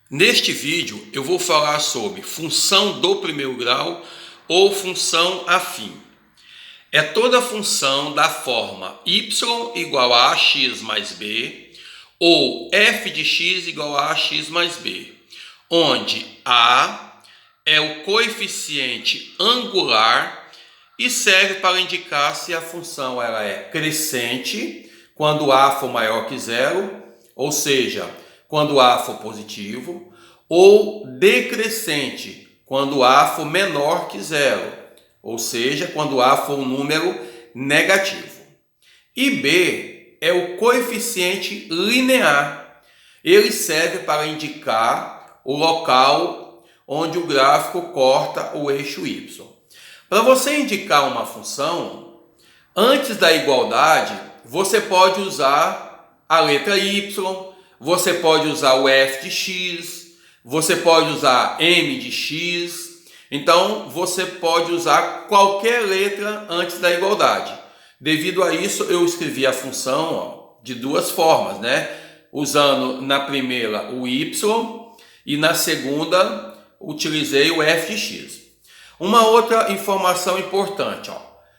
Neste vídeo eu vou falar sobre função do primeiro grau ou função afim. É toda função da forma y igual a ax mais b ou f de x igual a ax mais b, onde a é o coeficiente angular e serve para indicar se a função ela é crescente quando a for maior que zero, ou seja, quando a for positivo, ou decrescente quando a for menor que zero, ou seja, quando a for um número negativo. E b é o coeficiente linear. Ele serve para indicar o local onde o gráfico corta o eixo y. Para você indicar uma função, antes da igualdade, você pode usar a letra y, você pode usar o f de x, você pode usar m de x. Então, você pode usar qualquer letra antes da igualdade. Devido a isso, eu escrevi a função de duas formas, né? Usando na primeira o y e na segunda utilizei o f de x. Uma outra informação importante,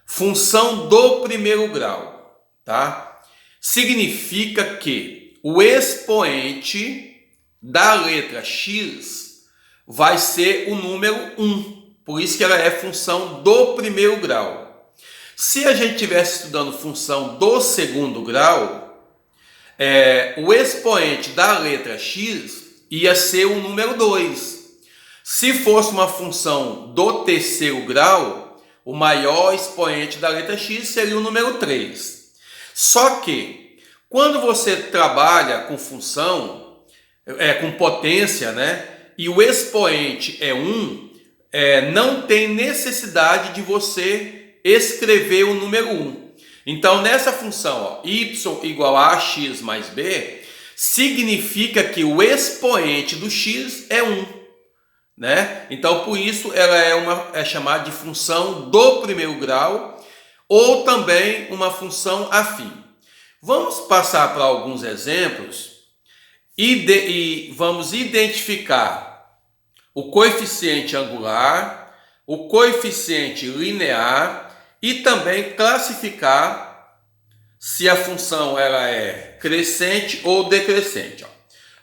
função do primeiro grau, tá? Significa que o expoente da letra x vai ser o número 1, por isso que ela é função do primeiro grau. Se a gente estivesse estudando função do segundo grau, o expoente da letra x ia ser o número 2. Se fosse uma função do terceiro grau, o maior expoente da letra x seria o número 3. Só que, quando você trabalha com função, com potência, né, e o expoente é 1, não tem necessidade de você escrever o número 1. Então, nessa função, y igual a ax mais b, significa que o expoente do x é 1. Né? Então, por isso, ela é chamada de função do primeiro grau ou também uma função afim. Vamos passar para alguns exemplos e vamos identificar o coeficiente angular, o coeficiente linear e também classificar se a função ela é crescente ou decrescente.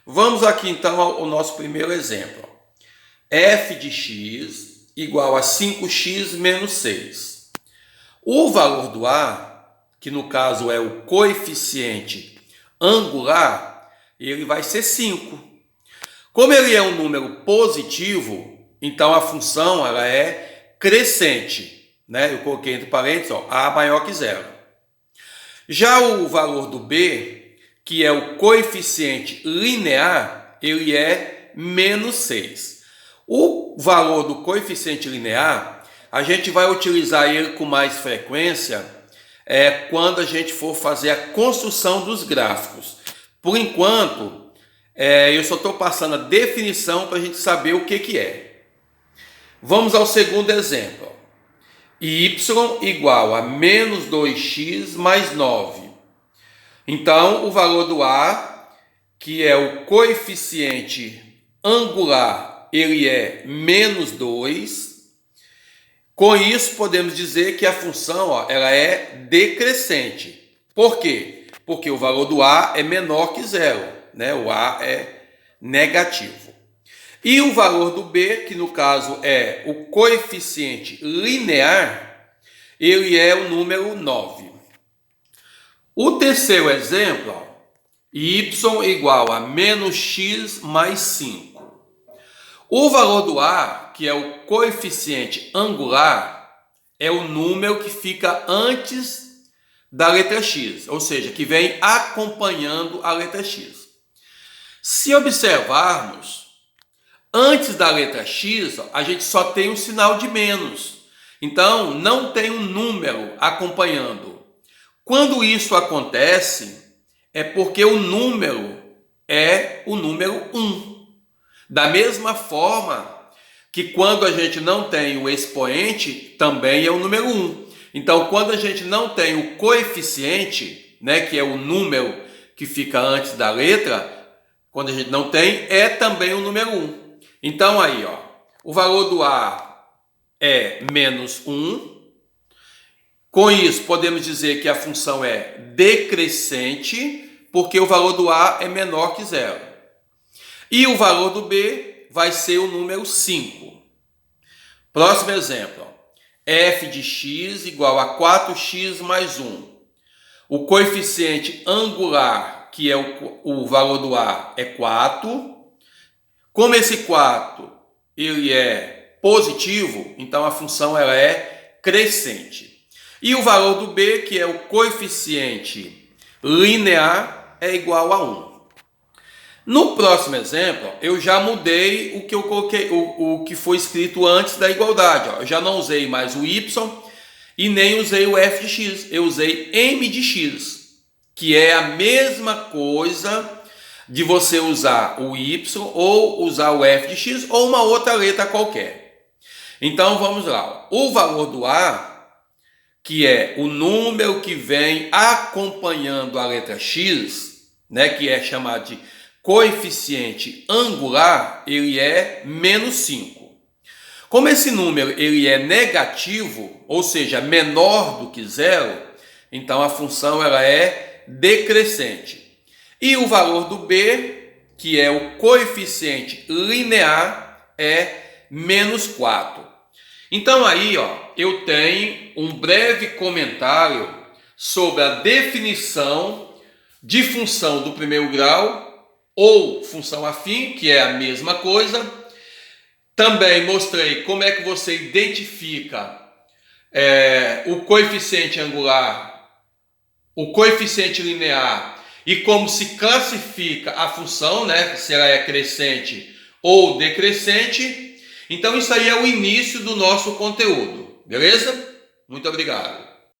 Vamos aqui então ao nosso primeiro exemplo. F de x igual a 5x menos 6. O valor do a, que no caso é o coeficiente angular, ele vai ser 5. Como ele é um número positivo, então a função ela é crescente, né? Eu coloquei entre parênteses, a maior que zero. Já o valor do b, que é o coeficiente linear, ele é menos 6. O valor do coeficiente linear, a gente vai utilizar ele com mais frequência quando a gente for fazer a construção dos gráficos. Por enquanto, eu só estou passando a definição para a gente saber o que é. Vamos ao segundo exemplo. Y igual a menos 2x mais 9. Então, o valor do a, que é o coeficiente angular, ele é menos 2. Com isso, podemos dizer que a função ela é decrescente. Por quê? Porque o valor do a é menor que zero, né? O a é negativo. E o valor do b, que no caso é o coeficiente linear, ele é o número 9. O terceiro exemplo, y igual a menos x mais 5. O valor do a, que é o coeficiente angular, é o número que fica antes da letra x, ou seja, que vem acompanhando a letra x. Se observarmos, antes da letra x, a gente só tem um sinal de menos. Então, não tem um número acompanhando. Quando isso acontece, é porque o número é o número 1. Da mesma forma que quando a gente não tem o expoente, também é o número 1. Então, quando a gente não tem o coeficiente, né, que é o número que fica antes da letra, quando a gente não tem, é também o número 1. Então aí, ó, o valor do A é menos 1. Com isso, podemos dizer que a função é decrescente, porque o valor do A é menor que 0. E o valor do B vai ser o número 5. Próximo exemplo. F de x igual a 4x mais 1. O coeficiente angular, que é o valor do A, é 4. Como esse 4 ele é positivo, então a função ela é crescente. E o valor do B, que é o coeficiente linear, é igual a 1. No próximo exemplo, eu já mudei o que eu coloquei, o que foi escrito antes da igualdade. Ó. Eu já não usei mais o y e nem usei o f de x. Eu usei m de x, que é a mesma coisa de você usar o y ou usar o f de x ou uma outra letra qualquer. Então vamos lá. O valor do a, que é o número que vem acompanhando a letra x, né, que é chamado de coeficiente angular, ele é menos 5. Como esse número ele é negativo, ou seja, menor do que 0, então a função ela é decrescente. E o valor do b, que é o coeficiente linear, é menos 4. Então aí, ó, eu tenho um breve comentário sobre a definição de função do primeiro grau ou função afim, que é a mesma coisa. Também mostrei como é que você identifica o coeficiente angular, o coeficiente linear e como se classifica a função, né, se ela é crescente ou decrescente. Então isso aí é o início do nosso conteúdo, beleza? Muito obrigado.